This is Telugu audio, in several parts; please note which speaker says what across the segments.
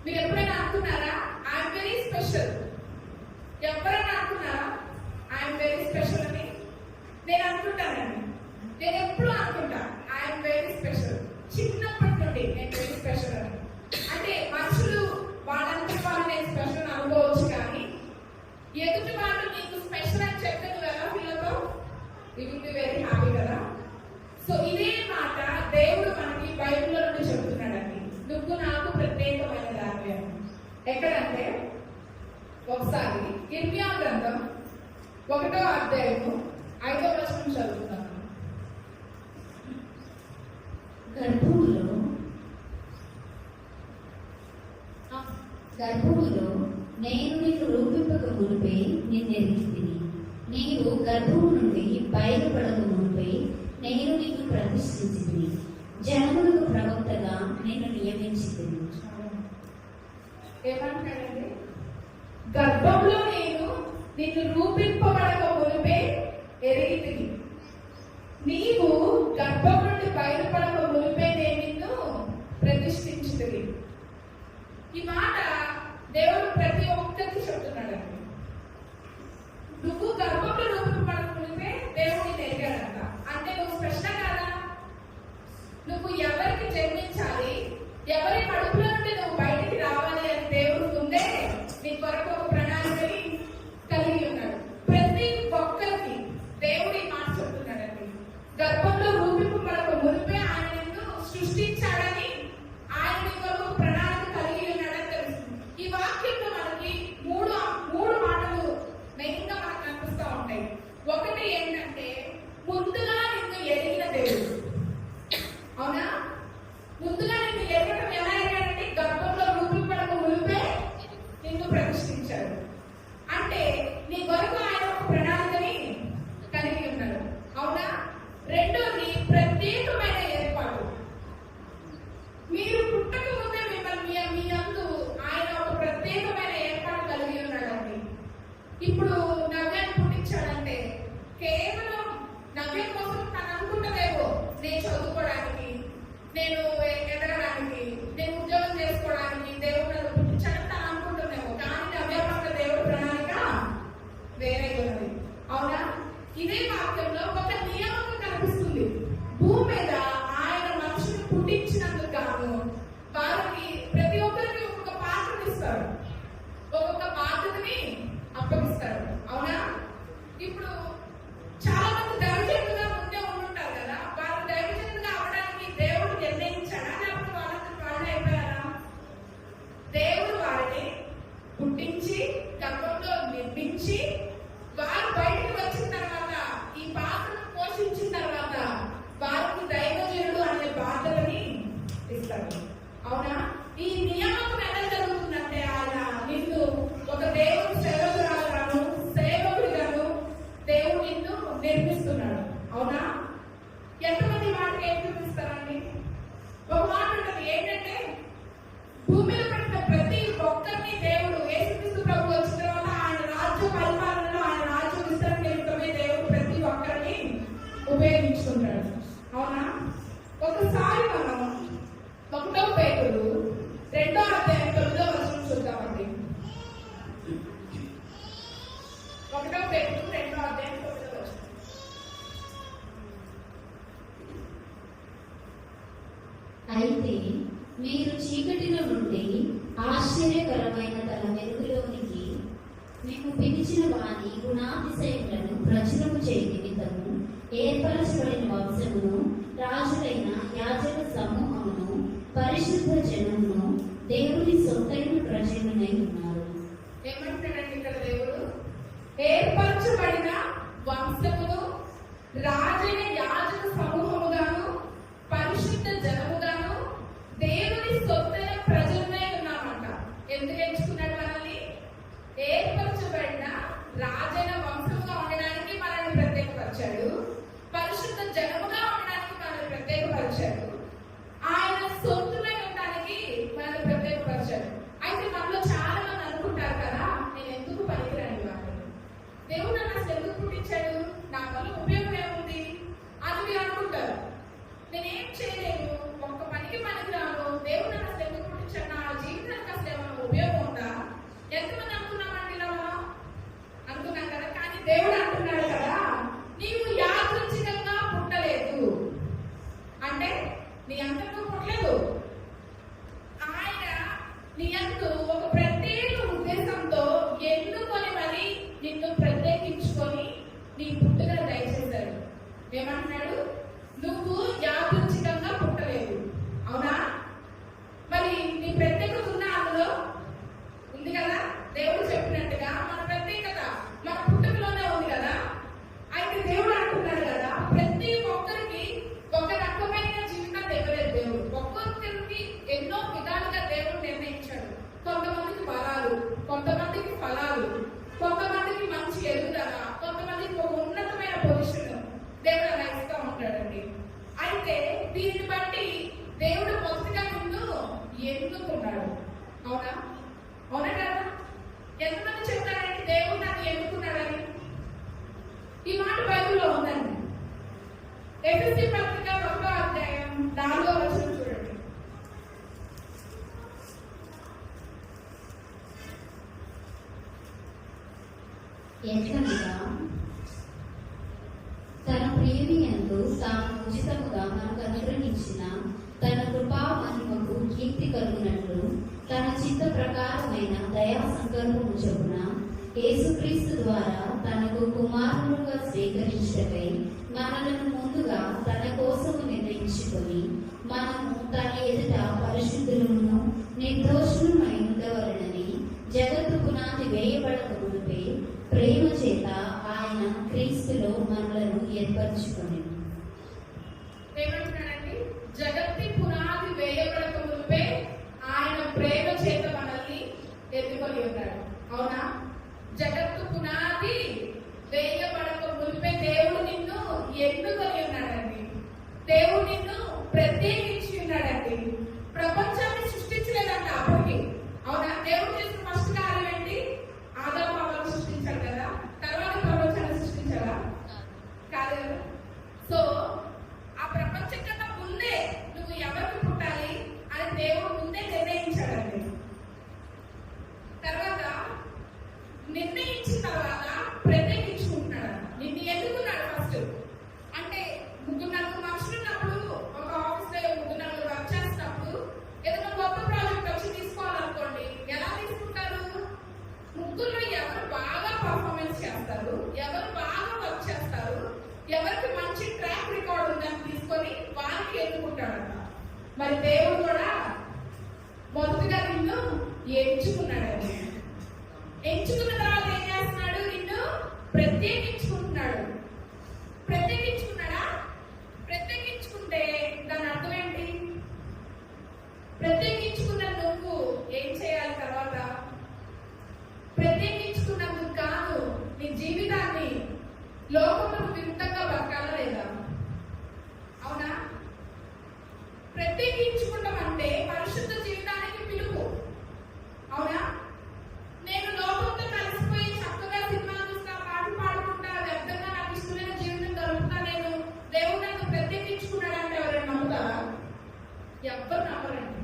Speaker 1: మీరు ఎప్పుడైనా అనుకున్నారా ఐఎమ్ వెరీ స్పెషల్? ఎవరైనా అనుకున్నారా ఐఎమ్ వెరీ స్పెషల్ అని? నేను అనుకుంటానండి. నేను ఎప్పుడు అనుకుంటా ఐఎమ్ వెరీ స్పెషల్. చిన్నప్పటి నుండి నేను వెరీ స్పెషల్ అని. అంటే మనుషులు వాళ్ళంతా వాళ్ళు నేను స్పెషల్ అనుకోవచ్చు, కానీ ఎదుటి వాళ్ళు నీకు స్పెషల్ అని చెప్తే నువ్వు ఎలా ఫీల్ అవుతావు? You will be very happy కదా. సో ఇదే మాట దేవుడు మనకి బైబిల్లో నుండి చెప్తున్నాడండి. నువ్వు నాకు ప్రత్యేకమైన దానివి అని. ఎక్కడంటే ఒకసారి ఇర్మియా గ్రంథం 1వ అధ్యాయము 5వ వచనం చదువుతున్నాను.
Speaker 2: గర్భములో నేను నిన్ను రూపింపక మునిపే నిన్నెరిగితిని, నీవు గర్భము నుండి బయలుపడక మునిపే నేను నిన్ను ప్రతిష్ఠించితిని, జనములకు ప్రవక్తగా నిన్ను నియమించితిని.
Speaker 1: ఏమంటాడండి? గర్భంలో నేను నిన్ను రూపింపబడక మునిపే ఎరిగితిని, నీవు గర్భం నుండి బయలుపడక మునిపే నేను నిన్ను ప్రతిష్ఠించితిని. ఈ మాట దేవుడు ప్రతి ఒక్కరికి చెప్తున్నాడండి. నువ్వు గర్భంలో రూపింపబడక మునిపే దేవుడిని ఎరిగాడంట. అంటే నువ్వు స్పెషల్ కాదా? నువ్వు ఎవరికి జన్మించాలి, ఎవరి కడుపులో నుండి నువ్వు బయటికి రావాలి అని దేవుడు ముందే నీ కొరకు ఒక ప్రణాళికని కలిగి ఉన్నాడు. ప్రతి ఒక్కరికి దేవుడు ఈ మాట చెప్తున్నాడండి. గర్భంలో రూపింపబడక మునిపే ఆయన నిన్ను సృష్టించాడని, ఆయన నీ కొరకు ప్రణాళిక కలిగి ఉన్నాడని తెలుస్తుంది. ఈ వాక్యంలో మనకి మూడు మాటలు మెయిన్ గా మనకు కనిపిస్తూ ఉంటాయి. ఒకటి ఏంటంటే ముందుగా నిన్ను ఎరిగిన దేవుడు. అవునా? ముందుగా నిన్ను ఎరగడం ఎలా ఎరగాడంటే గర్భంలో రూపింపడక మునిపే నిన్ను ప్రతిష్ఠించాడు. అంటే నీ కొరకు ఆయన ఒక ప్రణాళికని కలిగి ఉన్నాడు. అవునా? రెండోది ప్రత్యేకమైన ఏర్పాటు. మీరు పుట్టక ముందే మిమ్మల్ని మీ అందు ఆయన ఒక ప్రత్యేకమైన ఏర్పాటు కలిగి ఉన్నాడండి. ఇప్పుడు నవ్యాన్ని పుట్టించాడంటే కేవలం నవ్యం కోసం తను అనుకుంటదేమో, నేను చదువుకోవడానికి, నేను ఎదగడానికి, నేను ఉద్యోగం చేసుకోవడానికి దేవుడు నన్ను పుట్టించాడని తను అనుకుంటున్నామో, కానీ నవ్య పట్ల దేవుడు ప్రణాళిక వేరే ఉన్నది. అవునా? ఇదే వాక్యంలో ఒక నియమం కనిపిస్తుంది. భూమి మీద ఆయన మనుషులు పుట్టించినందుకు గాను వారికి ప్రతి ఒక్కరికి ఒక్కొక్క పాత్రను ఇస్తాడు, ఒక్కొక్క బాధ్యతని అప్పగిస్తాడు. అవునా? ఇప్పుడు చాలా మంది దైవజనులుగా ముందే ఉండుంటారు కదా, వారు దైవజనులుగా అవడానికి దేవుడు నిర్ణయించాడా, లేకపోతే వాళ్ళే అయిపోయారా? దేవుడు వారిని పుట్టించి గర్భంలో నిర్మించి వారు బయటకు వచ్చిన తర్వాత ఈ పాత్రను పోషించిన తర్వాత వారికి దైవజనుడు అనే బాధ్యతని ఇస్తాడు. అవునా? ఈ నియామకం ఎలా జరుగుతుందంటే ఆయన నిన్ను ఒక దేవుడి సేవకుడిగాను దేవుడు నిన్ను నిర్మిస్తున్నాడు. అవునా? ఎంతమంది మాటకి ఏం చూపిస్తారండి? ఒక మాట ఉంటుంది ఏంటంటే భూమిలో పడిన ప్రతి ఒక్కరిని దేవుడు యేసుక్రీస్తు ప్రభు వచ్చిన తర్వాత ఆయన రాజ్య పరిపాలనలో ఆయన రాజ్య విస్తరణ నిమిత్తమే దేవుడు ప్రతి ఒక్కరిని ఉపయోగించుకుంటాడు. అవునా? ఒకసారి మనం 1వ పేతురు 2వ అధ్యాయం 9వ వచనం చూద్దామండి. 1వ పేతురు 2వ అధ్యాయం 9వ వచనం.
Speaker 2: అయితే మీరు చీకటిలో నుండి ఆశ్చర్యకరమైన తన వెలుగులోనికి మేము పిలిచిన వారి గుణాతిశయములను ప్రచురము చేయ నిమిత్తము ఏర్పరచబడిన వంశమును, రాజులైన యాజక సమూహమును, పరిశుద్ధ జనమును, దేవుని సొంతైన ప్రజలనై ఉన్నారు.
Speaker 1: ఏమంటాడండి ఇక్కడ దేవుడు? ఏర్పరచబడిన వంశమును, రాజైన యాజక సమూహముగాను, పరిశుద్ధ జనముగాను, దేవుని సొంతైన ప్రజలనై ఉన్నామంట. ఎందుకు ఎంచుకున్నాడు మనల్ని? ఏర్పరచబడిన రాజైన వంశముగా ఉండడానికి మనల్ని ప్రత్యేకపరిచాడు, పరిశుద్ధ జనముగా ఉండడానికి మనల్ని ప్రత్యేకపరిచాడు, ఆయన సొంతులై ఉండడానికి మనల్ని ప్రత్యేకపరిచాడు. అయితే మనలో చాలా మంది అనుకుంటారు కదా, నేను ఎందుకు పనికిరాని వాడిని, దేవుడు నన్ను అసలు ఎందుకు పుట్టించాడు, నా వల్ల ఉపయోగం ఏముంది, దీనిని బట్టి దేవుడు మొదటిగా నిన్ను ఎన్నుకున్నాడు. అవునా? అవునా కదా? ఎంతమంది చెప్తారంటే దేవుడు నన్ను ఎన్నుకున్నాడని? ఈ మాట బైబిల్లో ఉందండి. ఎఫెసీ పత్రిక 1వ అధ్యాయం 4వ వచనం చూడండి.
Speaker 2: ఎట్లనగా తన ప్రియుని యందు తాను ఉచితముగా మనకు అనుగ్రహించిన తన కృపా మహిమకు కీర్తి కలుగునట్లు తన చిత్త ప్రకారమైన దయా సంకల్పము చొప్పున యేసుక్రీస్తు ద్వారా తనకు కుమారులుగా స్వీకరించటకై మనలను ముందుగా తన కోసము నిర్ణయించుకొని మనము తన ఎదుట పరిశుద్ధులను నిర్దోషులమై ఉండవలెనని జగత్తు పునాది వేయబడక మునుపే ప్రేమ చేత ఆయన క్రీస్తులో మనలను ఏర్పరచుకొని.
Speaker 1: ఏమంటున్నాడండి? జగత్తి పునాది వేయబడక మునుపే ఆయన ప్రేమ చేత మనల్ని ఎన్నుకొని ఉన్నాడు. అవునా? జగత్తు పునాది వేయబడక మునిపే దేవుడు నిన్ను ఎన్నుకొని ఉన్నాడండి. దేవుడు నిన్ను ప్రత్యేకించి ఉన్నాడండి. ప్రపంచాన్ని సృష్టించలేదంట అప్పటికి. అవునా? దేవుడు చేసిన ఫస్ట్ కార్యం ఏంటి? ఆదాము హవ్వను సృష్టించాడు కదా. తర్వాత ప్రపంచాన్ని సృష్టించాడా? కాదు కదా. సో ఆ ప్రపంచం కన్నా ముందే నువ్వు ఎవరికి పుట్టాలి అని దేవుడు ముందే నిర్ణయించాడండి. తర్వాత నిర్ణయించిన తర్వాత ప్రత్యేకించుకుంటున్నాడు. నిన్ను ఎన్నుకున్నాడు ఫస్ట్. అంటే 3-4 మనుషులు ఉన్నప్పుడు ఒక ఆఫీస్ లో 3-4 వర్క్ చేసినప్పుడు ఏదైనా గొప్ప ప్రాజెక్ట్ వచ్చి తీసుకోవాలనుకోండి, ఎలా తీసుకుంటారు? 3లో ఎవరు బాగా పర్ఫార్మెన్స్ చేస్తారు, ఎవరు బాగా వర్క్ చేస్తారు, ఎవరికి మంచి ట్రాక్ రికార్డ్ ఉందని తీసుకొని వారికి ఎన్నుకుంటాడట. మరి దేవుడు కూడా మొదటిగా నిన్ను ఎంచుకున్నాడు. ఎంచుకున్న తర్వాత ఏం చేస్తున్నాడు? నిన్ను ప్రత్యేకించుకుంటున్నాడు. ప్రత్యేకించుకున్నాడా? ప్రత్యేకించుకుంటే దాని అర్థం ఏంటి? ప్రత్యేకించుకున్న నువ్వు ఏం చేయాలి తర్వాత? ప్రత్యేకించుకున్నందుకు కాదు నీ జీవితాన్ని లోకములకు విరుద్ధంగా బతకాలా లేదా? అవునా? ప్రత్యేకించుకుంటాం అంటే పరిశుద్ధ జీవితానికి పిలుపు. అవునా? నేను లోకంతో కలిసిపోయి చక్కగా సినిమాలు చూస్తా, పాటలు పాడుకుంటా, వ్యర్థంగా నాకు ఇష్టమైన జీవితం గడుపుతా, నేను దేవుడు నన్ను ప్రత్యేకించుకున్నాడంటే ఎవరైనా నమ్ముతారా? ఎవ్వరు నమ్మరండి.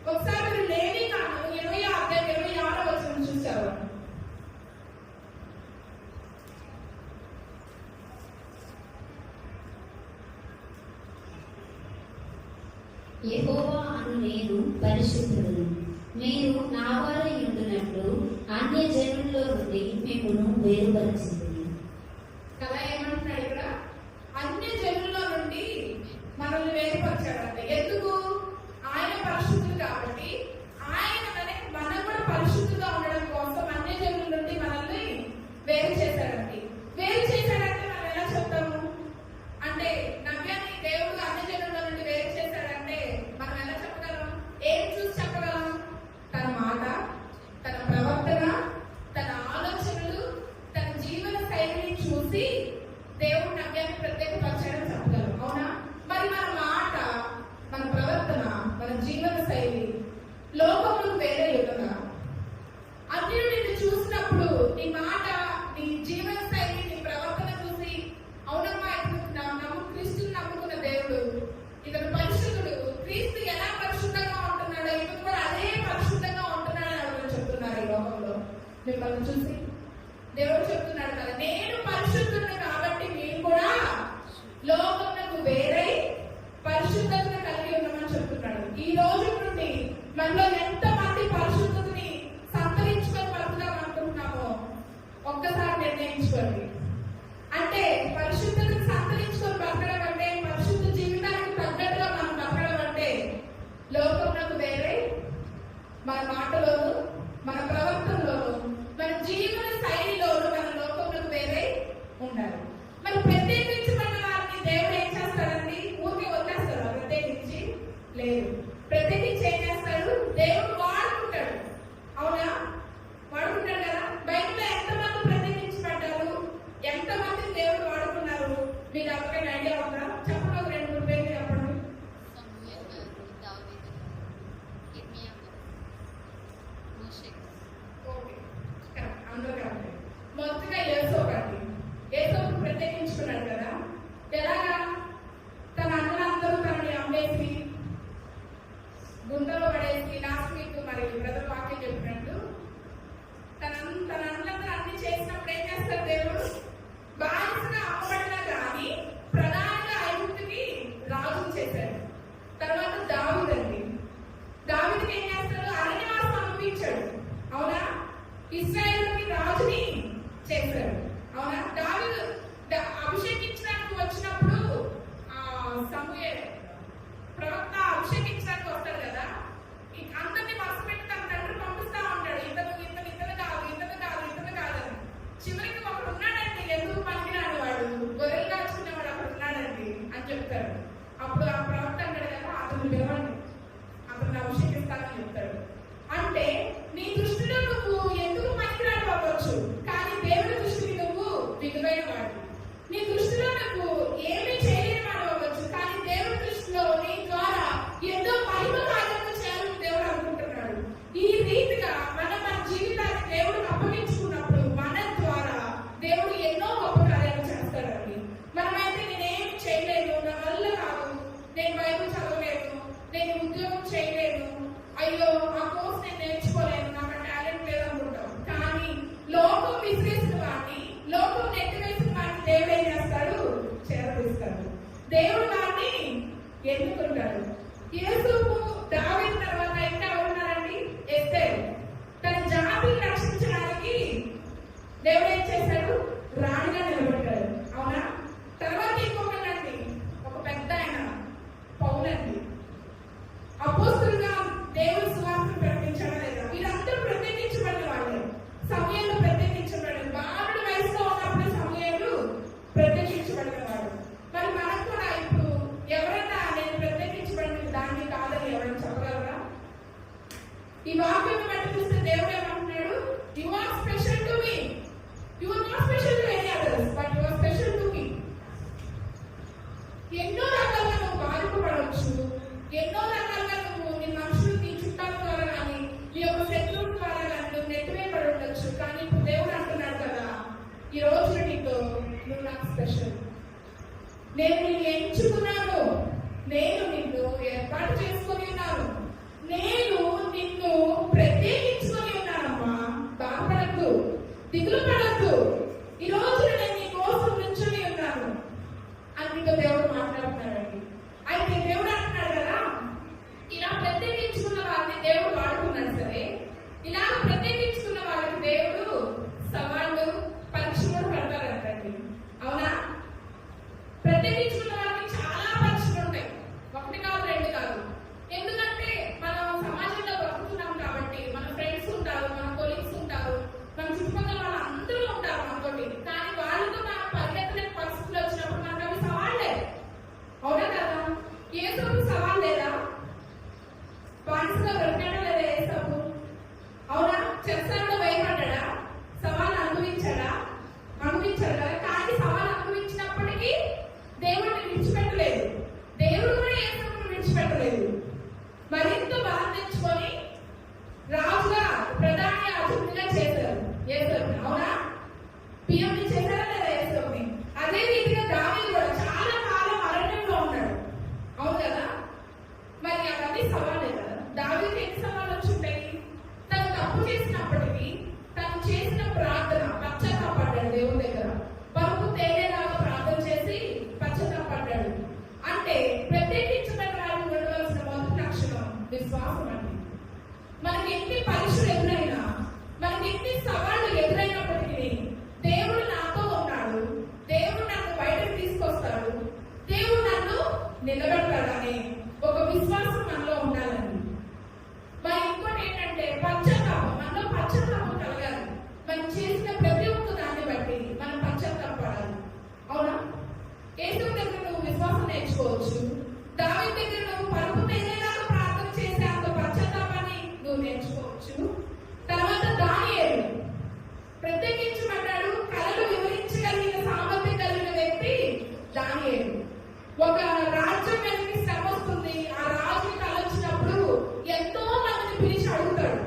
Speaker 1: ఒకసారి మీరు లేవీకాండం 20వ అధ్యాయం 26వ వచనం చూసారు.
Speaker 2: యెహోవా అను నేను పరిశుద్ధుడును, మీరు నా వారై ఉండునట్లు అన్య జనుల్లో నుండి మిమ్మును వేరుపరచింది
Speaker 1: కదా. ఏమంటున్నాడు ఇక్కడ? అన్య జనుల్లో నుండి మనల్ని వేరుపరిచాడంట. ఎందుకు? ఆయన పరిశుద్ధుడు కాబట్టి. ఆయన మనం కూడా పరిశుద్ధుగా ఉండడం కోసం అన్య జనుల నుండి మనల్ని వేరు చేశాడండి. వేరు చేశాడంటే మనం ఎలా చెప్తాము? అంటే నవ్యాన్ని దేవుడు అన్య జనుల నుండి వేరు చేశాడంటే మనం ఎలా చెప్పగలం? ఏం చూసి చెప్పగలం? తన మాట, తన ప్రవర్తన, తన ఆలోచనలు, తన జీవన శైలిని చూసి దేవుడు నవ్యాన్ని ప్రత్యేకపరచాడని చెప్పగలం. అవునా? మరి మన మాట, మన ప్రవర్తన, మన జీవన శైలి లోకంలో వేరే యుగంగా అన్యులు నిన్ను చూసినప్పుడు నీ మాట, నీ జీవన శైలి, నీ ప్రవర్తన చూసి అవునమ్మా ఇతను క్రీస్తుని నమ్ముకున్న దేవుడు, ఇతను పరిశుద్ధుడు, క్రీస్తు ఎలా పరిశుద్ధంగా ఉంటున్నాడో ఇతను కూడా అదే పరిశుద్ధంగా ఉంటున్నాడని ఎవరు చెప్తున్నారు ఈ లోకంలో? మిమ్మల్ని చూసి దేవుడు చెప్తున్నాడు కదా, నేను పరిశుద్ధుడు కాబట్టి మీరు కూడా లోకంలో వేరై పరిశుద్ధతను కలిగి ఉన్నామని చెప్తున్నాడు. ఈ రోజు నుండి మనలో ఎంతమంది పరిశుద్ధతని సంతరించుకొని బతుకుదాం అనుకుంటున్నామో ఒక్కసారి నిర్ణయించుకోండి. అంటే పరిశుద్ధతను సంతరించుకొని బతకడం అంటే, పరిశుద్ధ జీవితానికి తగ్గట్టుగా మనం బతకడం అంటే లోకంలో వేరే మన మాటలోను, మన ప్రవర్తనలోను, మన జీవన శైలిలోను మన లోకంలో వేరే ఉండాలి. మరి ప్రత్యేకించబడిన వారిని దేవుడు ఏం చేస్తాడండి? ఊరికే వదిలేస్తాడు? ప్రత్యేకించి లేదు. ప్రత్యేకించి ఏం చేస్తాడు? దేవుడు వాడుకుంటాడు. అవునా? వాడుకుంటాడు కదా. బైబిల్లో ఎంతమంది ప్రత్యేకించబడ్డారు, ఎంతమంది దేవుడు వాడుకున్నారు? మీకు ఎవరికైనా ఐడియా ఉందా? చెప్పండి, ఒక 2-3 పేర్లు చెప్పండి. చేశాడు. తర్వాత దావీదండి. దావీదుని ఏం చేస్తాడు? అరణ్యవాసం అనుభవించాడు. అవునా? ఇశ్రాయేలుకి రాజుని చేశాడు. అవునా? దావీదు అభిషేకించడానికి వచ్చినప్పుడు సమూయేలు ప్రవక్త అభిషేకించడానికి వస్తాడు కదా, అందరినీ మనసు పెట్టి తన తండ్రి పంపిస్తా ఉంటాడు. ఇతను కాదని. చివరికి ఒకడు ఉన్నాడండి, ఎందుకు పనికిరాని వాడు, గొర్రెలు కాచుకునేవాడు అక్కడ ఉన్నాడండి అని చెప్తాడు. అప్పుడు ఆ ప్రవక్త అంటాడు కదా, అతను పిలవండి, అతను అభిషేకిస్తానని చెప్తాడు. అంటే నీ దృష్టిలో నువ్వు ఎందుకు పనికిరాని అవ్వచ్చు, కానీ దేవుడి దృష్టికి నువ్వు విలువైన వాడు. నీ దృష్టిలో నువ్వు ఏమీ చేయలేని వాడు అవ్వచ్చు, కానీ దేవుడి దృష్టిలో నీ ద్వారా ఎన్నో మహిమ కార్యము చేయాలని దేవుడు అనుకుంటున్నాడు. ఈ రీతిగా మన జీవితాన్ని దేవుడికి అప్పగించుకున్నప్పుడు మన ద్వారా దేవుడు ఎన్నో గొప్ప కార్యాలు చేస్తాడండి. మనమైతే నేనేం చేయలేను, నా వల్ల కాదు, నేను బైబిల్ చదవలేను, నేను ఉద్యోగం చేయలేను, అయ్యో ఆ కోర్స్ నేను నేర్చుకోలేను, నాకు టాలెంట్ లేదనుకుంటాం. కానీ లోకం విసిరేసిన వాడిని, లోకం నెట్టివేసిన వాడిని దేవుడు ఏం చేస్తాడు? చేరదీస్తాడు. దేవుడు వాడిని ఎన్నుకుంటాడు. యేసుకు దావీదు తర్వాత ఇంకా ఎవరున్నారండి? ఎస్తేరు. తన జాతిని రక్షించడానికి దేవుడు ఏం చేశాడు? రాణిగా నిలబడ్డాడు. అవునా? తర్వాత ఇంకొకటండి, ఒక పెద్ద ఆయన పౌలండి. అపోస్తులుగా దేవుడు సువార్త ప్రకటించడం లేదా? వీరందరూ ప్రత్యేకించబడిన వాళ్ళే. సమూయేలు ప్రత్యేకించబడిన, బాలుడి వయసులో ఉన్నప్పుడు సమూయేలు ప్రత్యేకించబడిన వాడు. మరి మనకు కూడా ఇప్పుడు ఎవరైనా నేను ప్రత్యేకించబడిన దాన్ని కాదని ఎవరైనా చెప్పగలరా? ఈ వాక్యం బట్టి చూస్తే దేవుడు ఏమంటున్నాడు? You are special to me. You are not special to any others, but you are special to me. ఎన్నో రకాలుగా నువ్వు బాధింపబడవచ్చు, ఎన్నో రకాలుగా నువ్వు నీ మనుషులు, నీ చుట్టాల ద్వారా కానీ, నీ యొక్క శత్రువుల ద్వారా కానీ నువ్వు నెట్టివేయబడి ఉండొచ్చు. కానీ ఇప్పుడు దేవుడు అంటున్నాడు కదా, ఈ రోజు నీతో నువ్వు నాకు స్పెషల్. నేను నిన్ను ఎంచుకున్నాను, నేను నిన్ను ఏర్పాటు చేసుకొని ఉన్నాను, నేను నిన్ను ప్రత్యేకించుకొని ఉన్నానమ్మా. బాధపడద్దు, దిగులు పడద్దు, ఈ రోజు నేను నీ కోసం నుంచుని ఉన్నాను అని మీతో దేవుడు మాట్లాడుతున్నాడండి. అయితే దేవుడు అంటున్నాడు కదా, ఇలా ప్రత్యేకించుకున్న వారిని దేవుడు వాడుకున్నాడు. సరే, ఇలాగ ప్రత్యేకించుకున్న వాళ్ళకి దేవుడు సవాళ్ళు, పరీక్షలు పెడతారంటండి. అవునా? ప్రత్యేకించుకున్న వాళ్ళకి చాలా పరీక్షలు ఉంటాయి, ఒకటి కాదు, రెండు కాదు. ఎందుకంటే మనం సమాజంలో బ్రతుకుతున్నాం కాబట్టి మన ఫ్రెండ్స్ ఉంటారు, మన కొలీగ్స్ ఉంటారు, మన చుట్టుపక్కల వాళ్ళు అందరూ ఉంటారు మనతోటి. కానీ వాళ్ళతో మనం పరిగెత్తలేని పరిస్థితులు వచ్చినప్పుడు మనకు అవి సవాళ్ళే. అవునా కదా? యేసుకు సవాల్ లేదా? బానిసగా బ్రతికాడా లేదా యేసు? అవునా? చెరసాలలో వేయబడ్డా? సవాల్ అనుభవించాడా? అనుభవించాడు కదా. కానీ సవాల్ అనుభవించినప్పటికీ దేవుడిని విడిచిపెట్టలేదు. దేవుడు కూడా యేసుని విడిచిపెట్టలేదు. మరింత బలం తెచ్చుకొని రాజుగా, ప్రధాన యాజకునిగా చేశారు యేసుని. అవునా? పిఎంని చేశారా లేదా యేసుని? అదే రీతిగా దావీదు కూడా చాలా కాలం అరణ్యంలో ఉన్నాడు. అవును కదా? మరి అవన్నీ సవాలే కదా. దావీదుకి ఎన్ని సవాళ్ళు వచ్చి ఉంటాయి? తను తప్పు చేసినప్పటికీ తను చేసిన ప్రార్థన, పశ్చాత్తాపడ్డాడు దేవుని దగ్గర. పరుపు తేలేలాగా ప్రార్థన చేసి పశ్చాత్తాపడ్డాడు. అంటే ప్రత్యేకించబడిన వారిని ఉండవలసిన మొదటి లక్షణం విశ్వాసం అండి. మనకి ఎన్ని పరీక్షలు ఎదురైనా, మనకి ఎన్ని సవాళ్లు ఎదురైనప్పటికీ దేవుడు నాతో ఉన్నాడు, దేవుడు నన్ను బయటకు తీసుకొస్తాడు, దేవుడు నన్ను నిలబెడతాడని ఒక విశ్వాసం మనలో ఉండాలండి. మరి ఇంకోటి ఏంటంటే పశ్చాత్తాపం. మనలో పశ్చాత్తాపం కలగాలి. మనం చేసిన ప్రతి ఒక్క దాన్ని బట్టి మనం పశ్చాత్తాపడాలి. అవునా? యేసు దగ్గర నువ్వు విశ్వాసం నేర్చుకోవచ్చు. దావీదు దగ్గర నువ్వు పరుపు తేలేలాగా ప్రార్థన చేసే అంత పశ్చాత్తాపాన్ని నువ్వు నేర్చుకోవచ్చు. తర్వాత దానియేలు ప్రత్యేకించబడ్డాడు. కళలు వివరించగలిగిన సామర్థ్యం కలిగిన వ్యక్తి దానియేలు. ఒక రాజ్యం వెనక్కి శ్రమ వస్తుంది. ఆ రాజుకి కళ వచ్చినప్పుడు ఎంతో మందిని పిలిచి అడుగుతాడు,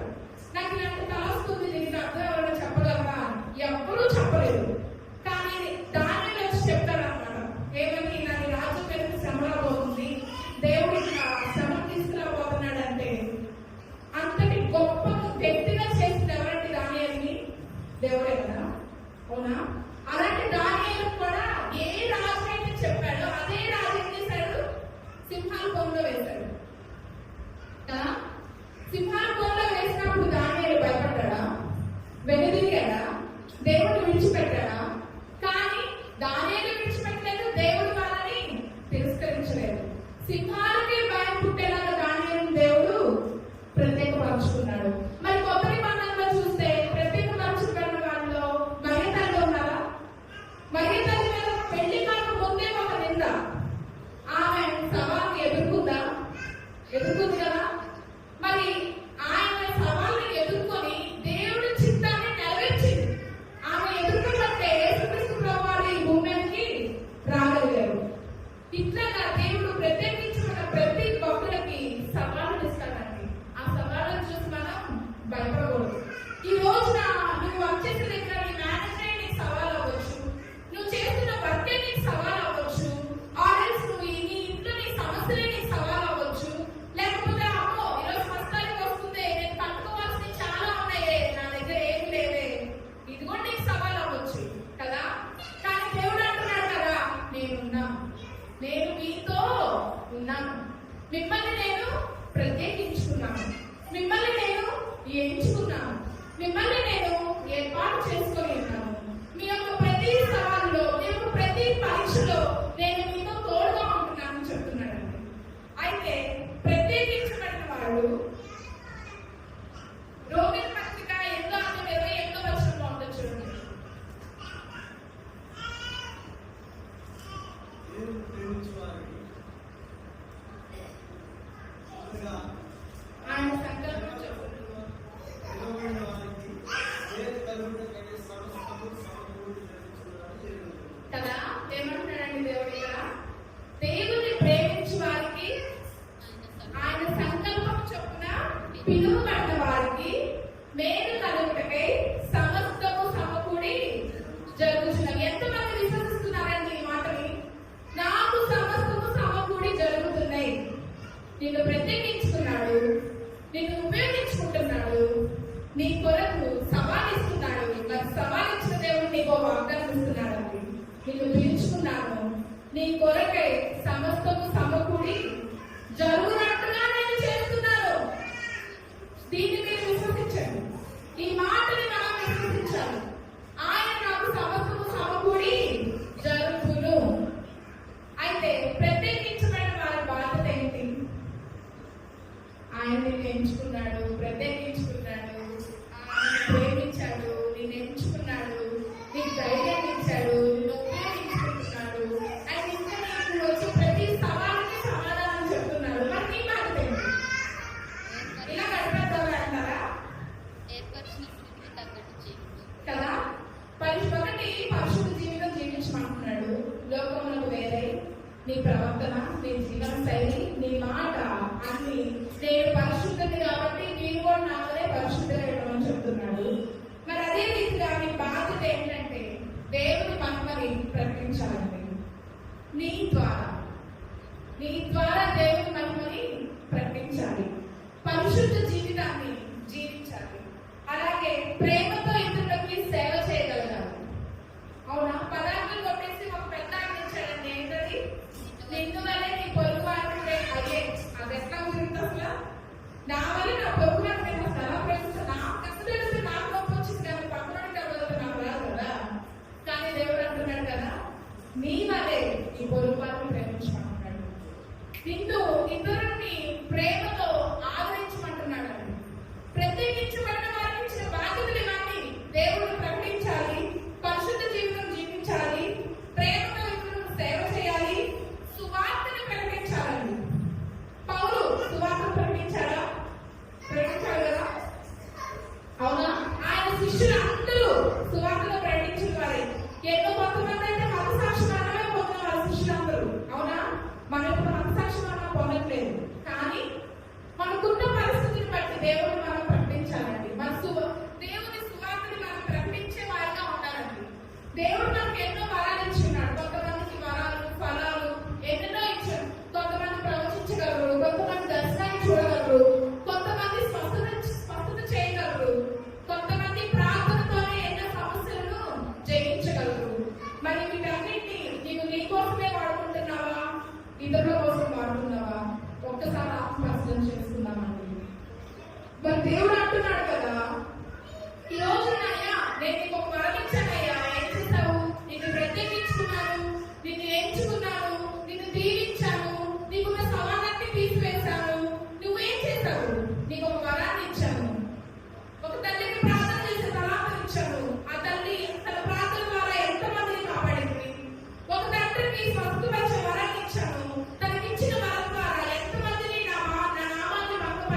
Speaker 1: నాకు ఇలాంటి కళ వస్తుంది, దీనికి అర్థం ఎవరైనా చెప్పగలరా? ఎవ్వరూ చెప్పలేదు. కానీ దానిలో వచ్చి చెప్తాడు అనమాట, ఏమని, నాకు రాజ్యం వెనక్కి శ్రమ రాబోతుంది, దేవుడు విడిచిపెట్టాడా? కానీ దానియేలు విడిచిపెట్టలేదు, దేవుడు వాళ్ళని తిరస్కరించలేదు. సింహాలకే భయం పుట్టేలాగా దానియేలును దేవుడు ప్రత్యేకపరుచుకున్నాడు. మరి కొత్త నిబంధనలో చూస్తే ప్రత్యేకపరచబడిన వాళ్ళలో మరియ తల్లి ఉన్నారా? మరియ తల్లి మీద పెళ్లి కాక ముందే ఒక నింద, ఆమె సవాల్ని ఎదుర్కొంది కదా. మరి ఆయన సవాల్ని ఎదుర్కొని దేవుడి చిత్తాన్ని నెరవేర్చింది. ఆమె ఎదుర్కొంటే యేసుక్రీస్తు ప్రభువారు ఈ భూమికి రాగలిగారు. ఇట్లాగా దేవుడు ప్రత్యేకించిన ప్రతి భక్తులకి సవాళ్ళు ఇస్తాడండి. ఆ సవాళ్ళను చూసి మనం భయపడకూడదు. ఈ రోజున నువ్వు వచ్చేసిన దగ్గర నీ మేనేజర్ నీకు సవాల్ అవ్వచ్చు, నువ్వు చేస్తున్న వర్కే నీకు సవాల్ అవ్వచ్చు, ఆర్ఎల్స్ నువ్వు నీ ఇంట్లో నీ సమస్యలే నీకు సవాల్ అవ్వచ్చు, లేకపోతే అమ్మో ఈరోజు కష్టానికి వస్తుంది, నేను కట్టుకోవాల్సినవి చాలా ఉన్నాయే, నా దగ్గర ఏమి లేవే, ఇది కూడా నీకు సవాల్ అవ్వచ్చు కదా. కానీ దేవుడు అంటున్నాడు కదా, నేను మీతో ఉన్నాను, మిమ్మల్ని నేను ప్రత్యేకించుకున్నాను, మిమ్మల్ని నేను ఎంచుకున్నాను, మిమ్మల్ని నేను ఏర్పాటు చేసుకొని ఉన్నాను. మీ యొక్క ప్రతి సవాల్లో, మీ యొక్క ప్రతి పరీక్షలో నేను మీతో తోడుగా ఉంటున్నానని చెప్తున్నాడండి. అయితే ప్రత్యేకించబడిన వాడు రోమిల పత్రిక 8:28 వచనంలో ఉంటుంది చూడండి. ఆయన సంకల్పం కదా. ఏమంటున్నాడండి దేవుడు ఇక్కడ? దేవుని ప్రేమించే వారికి, ఆయన సంకల్పం చొప్పున పిలువబడిన వారికి మేలు కలుగుటకై సమస్తము సమకూడి జరుగుతున్నవి. ఎంతమంది విశ్వసిస్తున్నారండి ఈ మాటని? నాకు సమస్తము సమకూడి జరుగుతున్నాయి. నిన్ను ప్రత్యేకించుకున్నాడు, నిన్ను ఉపయోగించుకుంటున్నాడు, నీ కొరకు సవాలిస్తున్నాడు. మరి సవాలిచ్చిన దేవుడు నీకు వాగ్దానం ఇస్తున్నాడు. నిన్ను పిలుచుకున్నాను, నీ కొరకై సమస్తము సమకూడి జరుగునట్టుగా నేను చేస్తున్నాను. దీన్ని మీరు విశ్వసించండి. ఈ మాటని మనం విశ్వసించాలి. ఆయన నాకు సమస్తము సమకూడి జరుగును. అయితే ప్రత్యేకించబడిన వారి బాధ్యత ఏంటి? ఆయన నిన్ను ఎంచుకున్నాడు, ప్రత్యేకించుకున్నాడు, ప్రేమించాడు, నిన్ను ఎంచుకున్నాడు, నీకు ధైర్యాన్ని ఇచ్చాడు, నిన్ను ఉపయోగించుకుంటున్నాడు. ఆయన ఇంకా నీకు వచ్చే ప్రతి సవాలుకి సమాధానం చెప్తున్నాడు. మరి నీ బాధ్యత ఏంటి? ఇలా గడిపేద్దామని అంటారా కదా? ఒకటి పరిశుద్ధ జీవితం జీవించమంటున్నాడు. లోకములకు వేరే నీ ప్రవర్తన, నీ జీవన శైలి, నీ మాట అన్ని నేను పరిశుద్ధత కాబట్టి నేను కూడా నా వల్లే పరిశుద్ధంగా చెప్తున్నాడు. మరి అదే రీతిగా నీ బాధ్యత ఏంటంటే దేవుని మహిమని ప్రకటించాలండి. నీ ద్వారా దేవుని మహిమని ప్రకటించాలి, పరిశుద్ధ జీవితాన్ని జీవించాలి, అలాగే ప్రేమతో ఇతరులకి సేవ చేయగలగాలి. అవునా? పదార్థాలు కొట్టేసి ఒక పెద్ద అందించాడండి. ఏంటది? నిన్ను వల్లే నీ పొరుగు వారికి అదే. అది ఎట్లా ఉంటుంది అసలు? నా వల్ల నా పొరుగు వారికి నేను అసలు ఎలా ప్రేమిస్తాను? నాకు కష్టం తెలిస్తే నాకు నొప్పి వచ్చింది కానీ పక్కనకి అవ్వదు, నాకు రాదు కదా. కానీ దేవుడు అంటున్నాడు కదా, నీ వల్లే నీ పొరుగు వారిని ప్రేమించమంటున్నాడు. నిన్ను ఇతరుల్ని ప్రేమతో ఆదరించమంటున్నాడు. ప్రత్యేకించబడిన వారికి ఇచ్చిన బాధ్యతలు ఇవన్నీ. దేవుడిని ప్రకటించాలి, పరిశుద్ధ జీవితం జీవించాలి, ప్రేమతో ఇతరులకు సేవ చేయాలి, సువార్తని ప్రకటించాలండి. పౌలు సువార్త ప్రకటించాడు కదా, అవునా? ఆయన శిష్యులు అందరూ సువార్తను ప్రకటించిన వారే. ఎన్నో కొంతమంది అయితే మత సాక్షిమానమే పొందిన వారు శిష్యులందరూ. అవునా? మనం ఇప్పుడు మత సాక్షిమానం పొందట్లేదు, కానీ మనకున్న పరిస్థితిని బట్టి దేవుడిని మనం ప్రకటించాలండి. దేవుని సువార్తని మనం ప్రకటించే వారిగా ఉండాలండి. దేవుడు మనకు ఎన్నో వరాలు ఇచ్చిన్నాడు. కొంతమందికి వరాలు, ఫలాలు ఎన్నెన్నో ఇచ్చాడు. కొంతమంది ప్రవచించగలరు, కొంతమంది దర్శనాన్ని చూడగలరు, కొంతమంది స్వస్థత చేయగలరు, కొంతమంది ప్రార్థనతోనే ఎన్నో సమస్యలను జయించగలరు. మరి వీటన్నిటిని నీవు నీ కోసమే వాడుకుంటున్నావా, ఇతరుల కోసం వాడుతున్నావా? ఒక్కసారి ఆత్మపరిశీలన చేసుకుందామండి. మరి దేవుడు అంటున్నాడు కదా, ఈ రోజు నేను నీకు ఒక వరం ఇచ్చాను,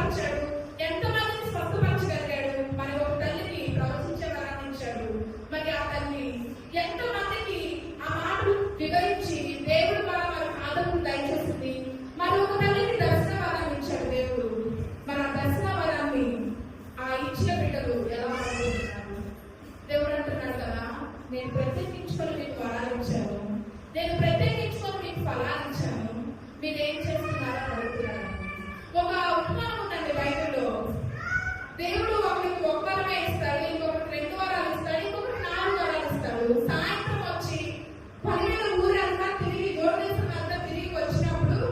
Speaker 1: స్వస్థపరిచాడు, ఎంతమందిని స్వస్థపరచగలిగాడు. మరి ఒక తల్లికి ప్రవచించే వరాన్ని ఇచ్చాడు. మరి ఆ తల్లి ఎంతమందికి ఆ మాటలు వివరించి దేవుడు ద్వారా వారికి ఆదరణ దయచేస్తుంది. మరి ఒక తల్లికి దర్శన వరాన్ని ఇచ్చాడు దేవుడు. మరి ఆ దర్శన వరాన్ని ఆ ఇచ్చిన బిడ్డలు ఎలా అనుకుంటున్నారు? దేవుడు అంటున్నాడు కదా, నేను ప్రత్యేకించుకొని మీకు వరాలు ఇచ్చాను, నేను ప్రత్యేకించుకొని మీకు ఫలాలు ఇచ్చాను, మీరేం చేస్తున్నారని అడుగుతున్నాను. ఒక ఉపమానం ఉందండి బైబిల్లో. దేవుడు ఒకరికి ఒక వరమే ఇస్తాడు, ఇంకొకరికి 2 వరాలు ఇస్తాడు, ఇంకొకరికి 4 వరాలు ఇస్తాడు. సాయంత్రం వచ్చి పనివేల ఊరంతా తిరిగి జోడేశ్వరం అంతా తిరిగి వచ్చినప్పుడు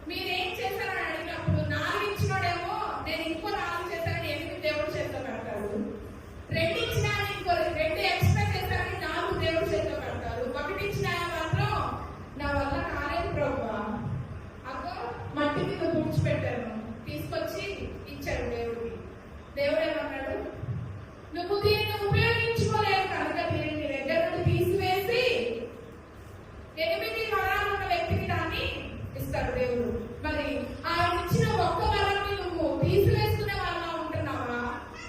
Speaker 1: మీరేం చేశారని అడిగినప్పుడు 4 ఇచ్చినోడేమో నేను ఇంకో 4 చేశానని 8 దేవుడు చేతిలో పెడతాడు. 2 ఇచ్చిన ఇంకో 2 ఎక్స్ట్రా చేశారని 4 దేవుడు చేతిలో పెడతారు. 1 ఇచ్చిన మాత్రం నా వల్ల కాలేదు ప్రభువా, అక్కడ మట్టి మీద పూడ్చిపెట్టాను, తీసుకొచ్చి ఇచ్చాడు దేవుడికి. దేవుడు ఏమన్నాడు, నువ్వు దీన్ని ఉపయోగించుకోలేవు కనుక దీన్ని నీ దగ్గర నుండి తీసివేసి 8 వరాలు ఉన్న వ్యక్తికి దాన్ని ఇస్తాడు దేవుడు. మరి ఆయన ఇచ్చిన ఒక్క వరాన్ని నువ్వు తీసివేసుకునే వాళ్ళ ఉంటున్నావా,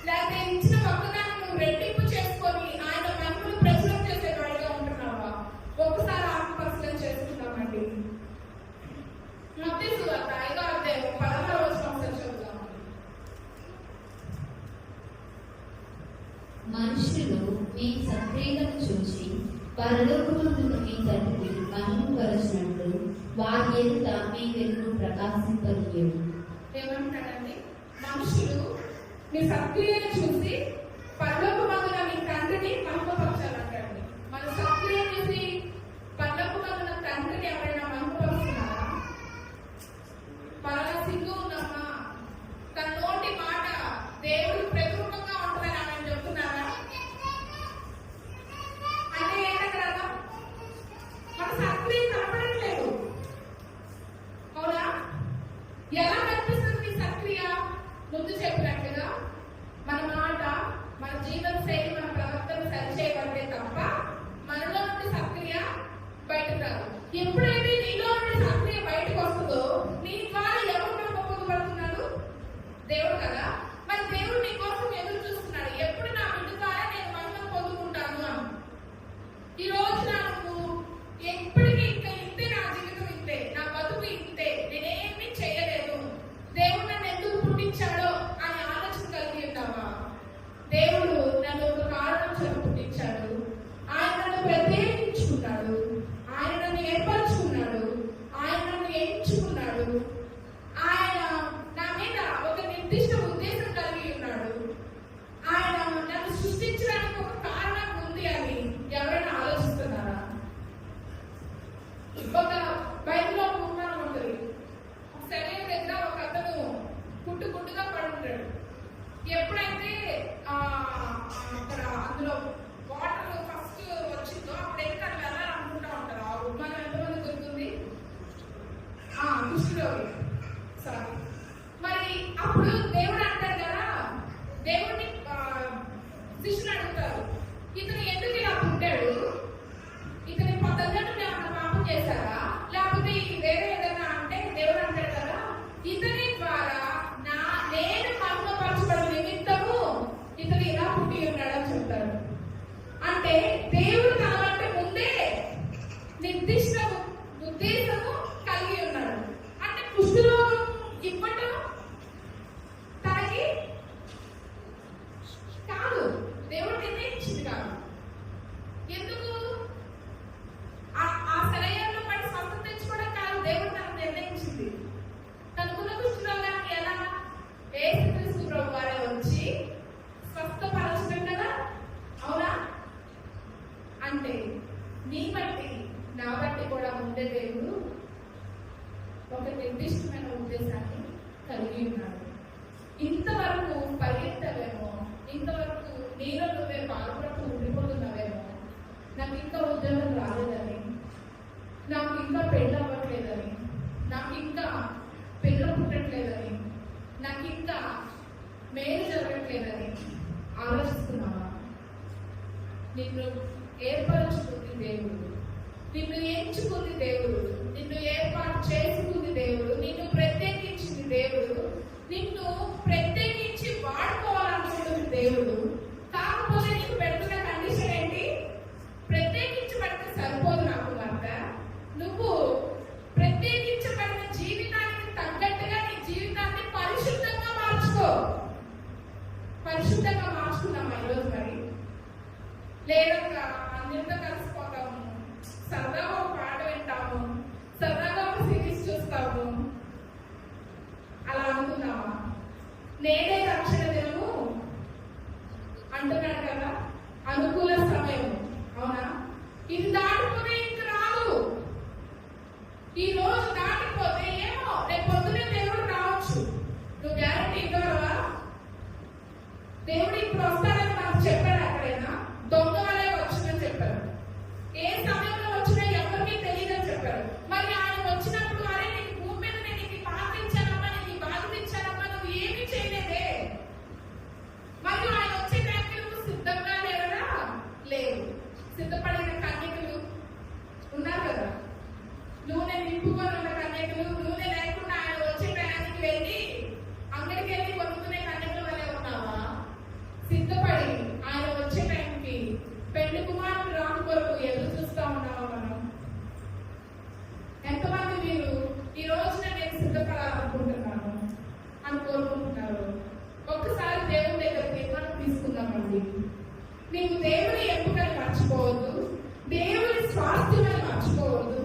Speaker 1: లేకపోతే ఇచ్చిన ఒక్కదాన్ని నువ్వు రెట్టింపు చేసుకొని ఆయన మహిమను ప్రచురం చేసేవాడిగా ఉంటున్నావా? ఒక్కసారి ఆత్మపరిశీలన చేసుకుందామండి. మత్తయి సువార్త 5వ అధ్యాయం 16వ వచనం చదువుదాం.
Speaker 2: మనుషులు మీ సక్రియలను చూసి పరలోకమందున్న మీ తండ్రి మహిమపరచినట్లు వారి ఎదుట మీ వెలుగు ప్రకాశింపనీయుడు.
Speaker 1: ఏమంటాడండి? మనుషులు మీ సక్రియను చూసి పరలోకమందున మీ తండ్రిని మహిమపరచాలంటాడండి. మన సక్రియను చూసి పరలోకమందున తండ్రిని ఎవరైనా మహిమపరుస్తున్నారా? పలానా సింగు ఉందమ్మా, తన నోటి మాట దేవుడు ప్రతిరూపంగా ఉంటుందని ఆమె చెప్తున్నారా? అంటే ఏంటక్కడ మన సక్రియ కనపడట్లేదు. అవునా? ఎలా కనిపిస్తుంది మీ సక్రియ? ముందు చెప్పినట్టుగా మన మాట, మన జీవన శైలి, మన ప్రవర్తన సరిచేయబడితే తప్ప మనలో నుండి సక్రియ బయటకు రాదు. ఎప్పుడైతే నీలో నుండి సక్రియ బయటకు వస్తుందో నీ ద్వారా ఎవరు పొందుపడుతున్నాడు? దేవుడు కదా. మరి దేవుడు నీ కోసం ఎదురు చూస్తున్నాడు. ఎప్పుడు నా బిడ్డ ద్వారా నేను మహిమను పొందుకుంటాను అని. ఈ రోజు నాకు ఎప్పటికీ ఇంకా ఇంతే, నా జీవితం ఇంతే, నా బతుకు ఇంతే, నేనేమీ చేయలేదు, దేవుడు నన్ను ఎందుకు పుట్టించాడో అని ఆలోచన కలిగి ఉన్నావా? దేవుడు నన్ను ఒక కారణం చేత పుట్టించాడు. ఆయన నన్ను ప్రత్యేకించుకున్నాడు, ఆయన నన్ను ఏర్పరచుకున్నాడు, ఆయన నన్ను ఎంచుకున్నాడు, ఆయన నా మీద ఒక నిర్దిష్ట ఉద్దేశం కలిగి ఉన్నాడు, ఆయన నన్ను సృష్టించడానికి ఒక కారణం ఉంది అని ఎవరైనా ఆలోచిస్తున్నారా? ఒక బైబిల్లో ఒక ఉపమానం ఉంటుంది. ఒక శరీరం దగ్గర ఒక అతను గుడ్డుగా పడుంటాడు. ఎప్పుడైతే అక్కడ అందులో వాటర్ ఫస్ట్ వచ్చిందో అప్పుడైతే తను వెళ్ళాలనుకుంటా ఉంటారు. ఆ ఉపమానం ఎంతమంది దొరుకుతుంది? దుష్టులోకి. సారీ. మరి అప్పుడు దేవుడు అంటాడు కదా, దేవుడిని శిష్యులు అడుగుతారు, ఇతను ఎందుకు ఇలా పుట్టాడు, ఇతని తల్లిదండ్రులు ఏమన్నా పాపం చేశారా, లేకపోతే వేరే ఏదైనా అంటే దేవుడు అంటాడు కదా, ఇతని ద్వారా నేను మహిమపరచబడిన నిమిత్తము ఇతను ఇలా పుట్టి ఉన్నాడని చెప్తారు. అంటే దేవుడు తనకంటే ముందే నిర్దిష్ట ఉద్దేశము కలిగి ఉన్నాడు. అంటే కుష్ఠరోగం ఇవ్వటం తనకి కాదు, దేవుడు నిర్ణయించింది కాదు. ఎందుకు? ఆ శరీరంలో పడి స్వస్థత తెచ్చుకోవడం కాదు, దేవుడు తనకు నిర్ణయించింది. తనకున్న కుష్ఠరోగానికి ఎలా యేసుక్రీస్తు ప్రభువు వారే వచ్చి స్వస్థపరచడం కదా. అవునా? అంటే నీ బట్టి నా బట్టి కూడా ముందే దేవుడు ఒక నిర్దిష్టమైన ఉద్దేశాన్ని కలిగి ఉన్నాడు. ఇంతవరకు పరిగెత్తలేమో, ఇంతవరకు నీలో నువ్వే బాధపడుతూ ఉండిపోతున్నావేమో, నాకు ఇంకా ఉద్యోగం రాలేదని, నాకు ఇంకా పెళ్ళి అవ్వట్లేదని, నాకు ఇంకా పిల్లలు పుట్టట్లేదని, నాకు ఇంకా మేలు జరగట్లేదని ఆలోచిస్తున్నావా? నిన్ను ఏర్పరచుకుంది దేవుడు, నిన్ను ఎంచుకుంది దేవుడు, నిన్ను ఏర్పాటు చేసుకుంది దేవుడు, నిన్ను ప్రత్యేకించింది దేవుడు, నిన్ను సిద్ధపడాలనుకుంటున్నాను అని కోరుకుంటున్నారు. ఒక్కసారి దేవుని దగ్గర తీర్మానం తీసుకుందామండి. నీవు దేవుని ఎంపికలు మర్చిపోవద్దు, దేవుని స్వాస్థ్యమని మర్చిపోవద్దు,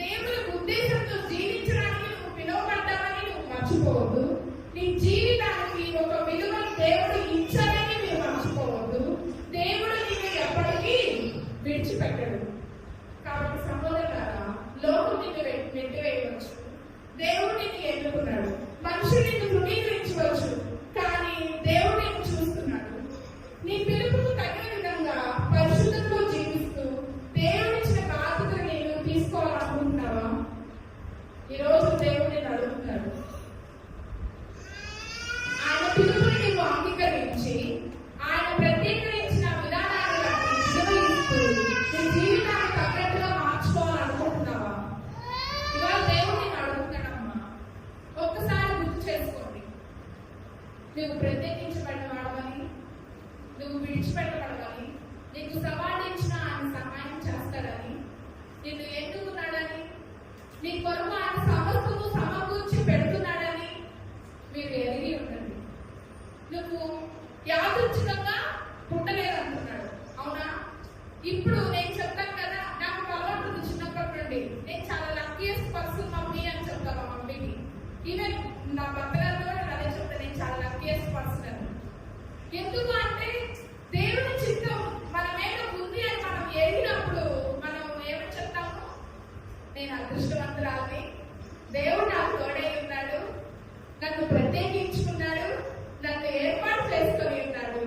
Speaker 1: దేవుని ఉద్దేశంతో జీవించడానికి నువ్వు పిలువబడ్డావని నువ్వు మర్చిపోవద్దు, నీ జీవితానికి ఒక విలువను దేవుడు ఇచ్చాడని మీరు మర్చిపోవద్దు. దేవుడు నిన్ను ఎప్పటికీ విడిచిపెట్టడు. కాబట్టి సహోదరులారా, లోకం నిన్ను నెట్టివేయవచ్చు, దేవుడు నిన్ను ఎన్నుకున్నాడు, మనుషులు నిన్ను తృణీకరించవచ్చు, కానీ దేవుడు నిన్ను చూస్తున్నాడు. నీ పిలుపుకు తగిన విధంగా పరిశుద్ధంతో జీవిస్తూ దేవుడిచ్చిన బాధ్యతను నేను తీసుకోవాలనుకుంటున్నావా? ఈరోజు దేవుడు నేను అడుగుతున్నాడు. ఆయన పిలుపుని నీవు అంగీకరించి ఆయన ప్రత్యేకరించిన విధానాన్ని బట్టి నిర్వహిస్తూ నీ జీవితాన్ని తగ్గట్టుగా మార్చుకోవాలనుకుంటున్నావా? ఇవాళ దేవుడు నేను అడుగుతున్నాడమ్మా, ఒక్కసారి గుర్తు చేసుకోండి. నువ్వు ప్రత్యేకించబడిన వాడవని, నువ్వు విడిచిపెట్టబడవని, నీకు సవాలించిన ఆయన సహాయం చేస్తాడని, నిన్ను ఎన్నుకున్నాడని, నీ కొరకు ఆయన సమస్తము సమకూర్చి పెడుతున్నాడని మీరు ఎరిగి ఉండండి. నువ్వు యాదృచ్ఛికంగా పుట్టలేదంటున్నాడు, అవునా? ఇప్పుడు నేను చెప్తాను కదా, నాకు అలవాటు చిన్నప్పటి నుండి నేను చాలా లక్కీయెస్ట్ పర్సన్ మమ్మీ అని చెప్తాను మా మమ్మీకి. ఈవెన్ నా భర్త గారు కూడా నేను అదే చెప్తాను, నేను చాలా లక్కీయెస్ట్ పర్సన్ అని. ఎందుకు అంటే దేవుని చిత్తం మన మీద ఉంది అని మనం ఎరిగినప్పుడు మనం ఏమని చెప్తాము? నేను అదృష్టవంతురాలని, దేవుడు నాకు తోడై ఉన్నాడు, నన్ను ప్రత్యేకించుకున్నాడు, నన్ను ఏర్పాటు చేసుకొని ఉన్నాడు,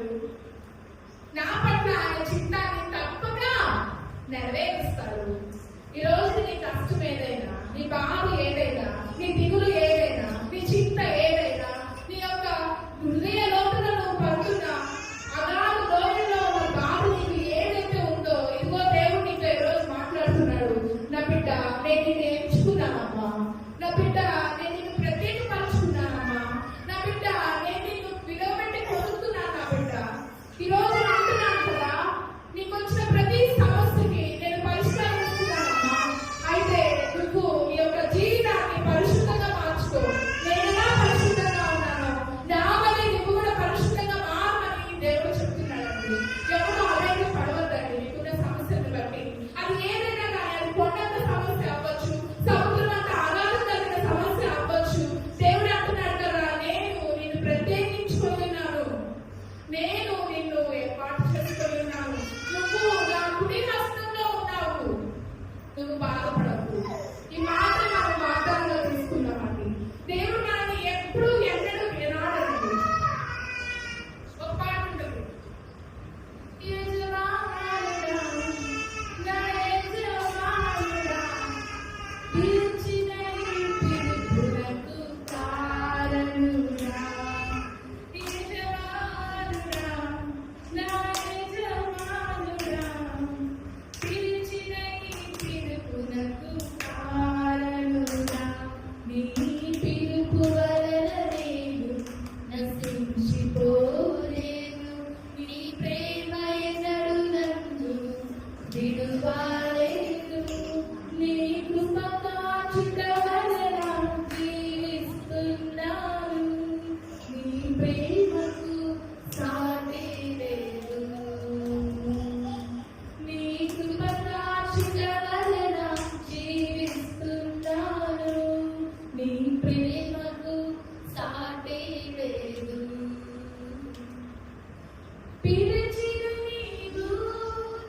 Speaker 1: నా పట్ల ఆయన చిత్తాన్ని తప్పక నెరవేరుస్తాడు. ఈరోజు నీ కష్టం ఏదైనా, నీ బాధ ఏదైనా, నీ దిగులు ఏదైనా, నీ చింత ఏదైనా, నీ యొక్క హృదయ లోపల నువ్వు పడుతున్న అగాధ లోయలో ఉన్న బాధ నీకు ఏదైతే ఉందో, ఇదిగో దేవుడు నీతో ఈరోజు మాట్లాడుతున్నాడు. నా బిడ్డ, నేను నిన్ను ఎంచుకున్నానమ్మా, నా బిడ్డ నేను నిన్ను ప్రత్యేకపరుచుకున్నానమ్మా, నా బిడ్డ నేను నిన్ను విలువబెట్టి కొనుక్కున్నాను. నా బిడ్డ, ఈరోజు అంటున్నాను కదా, నీకు వచ్చిన ప్రతి సమస్యకి నేను పరిష్కరిస్తున్నానమ్మా. అయితే నువ్వు ఈ యొక్క జీవితాన్ని పరిశుద్ధంగా మార్చుకో. నేను ఎలా పరిశుద్ధంగా ఉన్నానో నా వల్ల నువ్వు కూడా పరిశుద్ధంగా మారమని దేవుడు చెప్తున్నాడండి. ఎవరు అవేగా పడవద్దండి మీకున్న సమస్యను బట్టి. అది ఏదైనా కానీ, అది కొండంత సమస్య అవ్వచ్చు, సముద్రం అంత ఆఘాతం కలిగిన సమస్య అవ్వచ్చు. దేవుడు అంటున్నాడు కదా, నేను నిన్ను ప్రత్యేకించుకొని ఉన్నాను, నేను నిన్ను ఏర్పాటు చేసుకొని ఉన్నాను, నువ్వు నా కుడి హస్తంలో ఉన్నావు, నువ్వు బాధపడకు. ఈ మాట మనం వాగ్దానంలో తీసుకున్నామండి. దేవుడు మనల్ని ఎప్పుడు ఎన్నడూ వినాడండి. ఒక పాట ఉంటుంది, యజమానుడా, నా యజమానుడా, పిలిచిన ఈ పిలుపునకు కారణుడా. యజమానుడా, నా యజమానుడా, పిలిచిన ఈ పిలుపునకు కారణుడా. నీ పిలుపు వలన నేను నశించిపోలేదు, నీ ప్రేమ ఎన్నడూ నన్ను విడువలేదు, నీ కృప కాచుట వలన జీవిస్తున్నాను, నీ ప్రేమకు సాటి లేదు, నీ కృప కాచుట వలన జీవిస్తున్నాను, నీ ప్రేమకు సాటి లేదు. పిలిచిన నీవు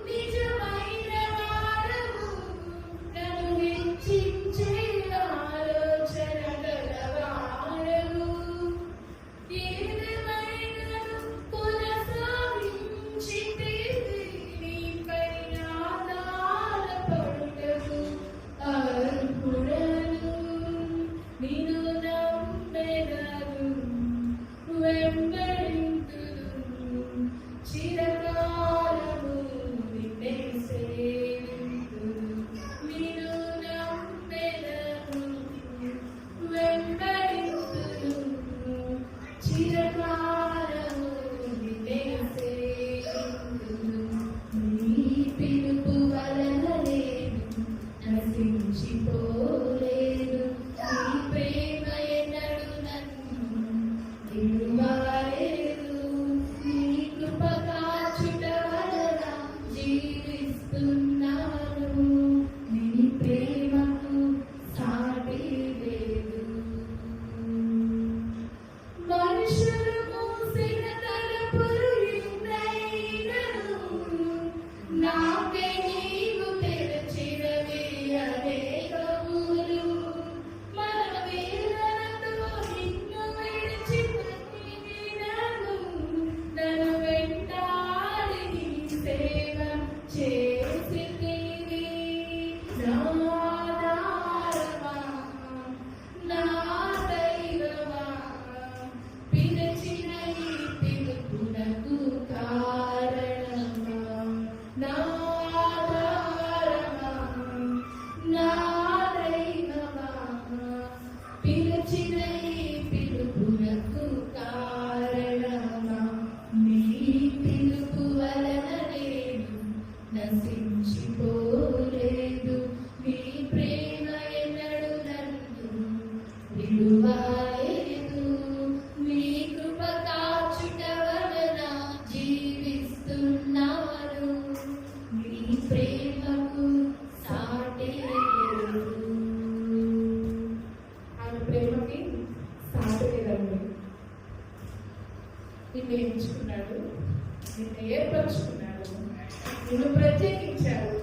Speaker 1: నిజమైన వాడవు, నన్ను హెచ్చించే ఆలోచన గలవాడవు, ఏదేమైనను కొనసాగించితివి, నీపై ఆధారపడుటకు అర్హుడను, నిన్ను నమ్మెదను, వెంబడింతును, చిరకాలము నిన్నే సేవింతును, నిన్ను నమ్మెదను, వెంబడింతును, చిరకాలము నిన్నే సేవింతును. నీ పిలుపు వలన నేను నశించిపోలేదు, నీ ప్రేమ నిన్ను ఎంచుకున్నాడు, నిన్ను ఏర్పరచుకున్నాడు, నిన్ను ప్రత్యేకించాడు.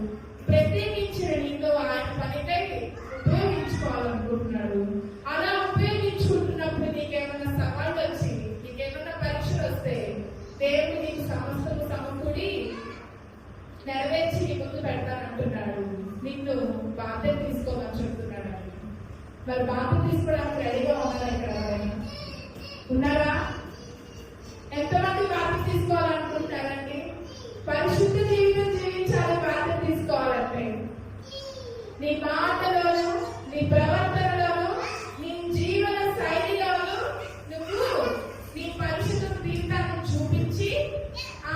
Speaker 1: ప్రత్యేకించిన నిన్ను ఆయన పనికై ఉపయోగించుకోవాలనుకుంటున్నాడు. అలా ఉపయోగించుకుంటున్నప్పుడు నీకేమైనా సవాళ్ళు వచ్చి, నీకేమైనా పరీక్షలు వస్తే దేవుడు నీకు సమస్తము సమకూడి నెరవేర్చి నీ ముందు పెడతానంటున్నాడు. నిన్ను బాధ్యత తీసుకోమని చెప్తున్నాడు. మరి బాధ్యత తీసుకోవడానికి రెడీగా ఉన్నారా? ఇక్కడ ఉన్నారా? ఎంతమంది బాధ్యత తీసుకోవాలనుకుంటున్నారండి? పరిశుద్ధ జీవితం జీవించాలి. బాధ్యత తీసుకోవాలంటే నీ మాటలోను, నీ ప్రవర్తనలోను, నీ జీవన శైలిలోను నువ్వు నీ పరిశుద్ధ జీవితాన్ని చూపించి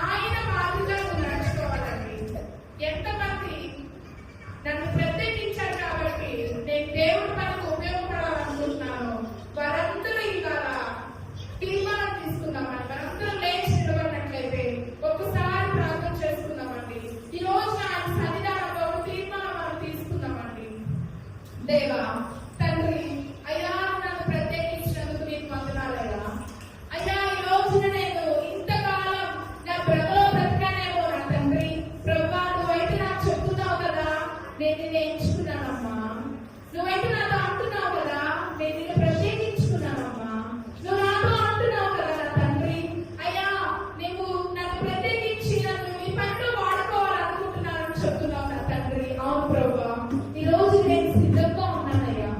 Speaker 1: ఆయన మాదిరిగా నువ్వు నడుచుకోవాలండి. ఎంతమంది నన్ను ప్రత్యేకించారు కాబట్టి నేను దేవుడి పనికి ఉపయోగపడాలనుకుంటున్నాను, వారందరూ ఇవాళ తీర్మానం తీసుకున్నామండి. మనందరం లేచి నిలబడినట్లయితే ఒక్కసారి ప్రార్థన చేసుకుందామండి. ఈ రోజు ఆయన సన్నిధానంలో ఒక తీర్మానం మనం తీసుకుందామండి. దేవా తండ్రి, అయ్యా నన్ను ప్రత్యేకించినందుకు నీకు వందనాలయ్యా. అయ్యా ఈ రోజున నేను ఇంతకాలం నా బ్రదలో బ్రతికానేమో నా తండ్రి. ప్రభువా నువ్వైతే నాకు చెప్తున్నావు కదా, నేను నిన్ను ఎంచుకున్నానమ్మా. నువ్వైతే నాతో అంటున్నావు కదా, నేను నిన్ను ప్రత్యేకించుకున్నానమ్మా. నువ్వు నాతో అంటున్నావు కదా నా తండ్రి. అయ్యా నువ్వు నన్ను ప్రత్యేకించి నన్ను నీ పనిలో వాడుకోవాలనుకుంటున్నానని చెప్తున్నావు నా తండ్రి. అవును ప్రభువా, ఈ రోజు నేను సిద్ధంగా ఉన్నానయ్యా.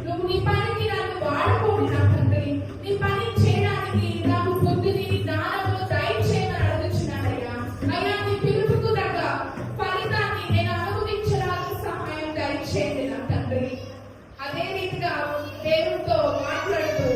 Speaker 1: నువ్వు నీ పనికి నన్ను వాడుకోండి నా తండ్రి. నీ పని చేయడానికి నాకు బుద్ధిని, జ్ఞానము దయచేయమని అడుగుతున్నానయ్యా. అయ్యా నీ పిలుపుకు తగ్గ ఫలితాన్ని నేను అనుభవించడానికి సహాయం దయచేయండి నా తండ్రి. అదే రీతిగా దేవుడితో మాట్లాడుతూ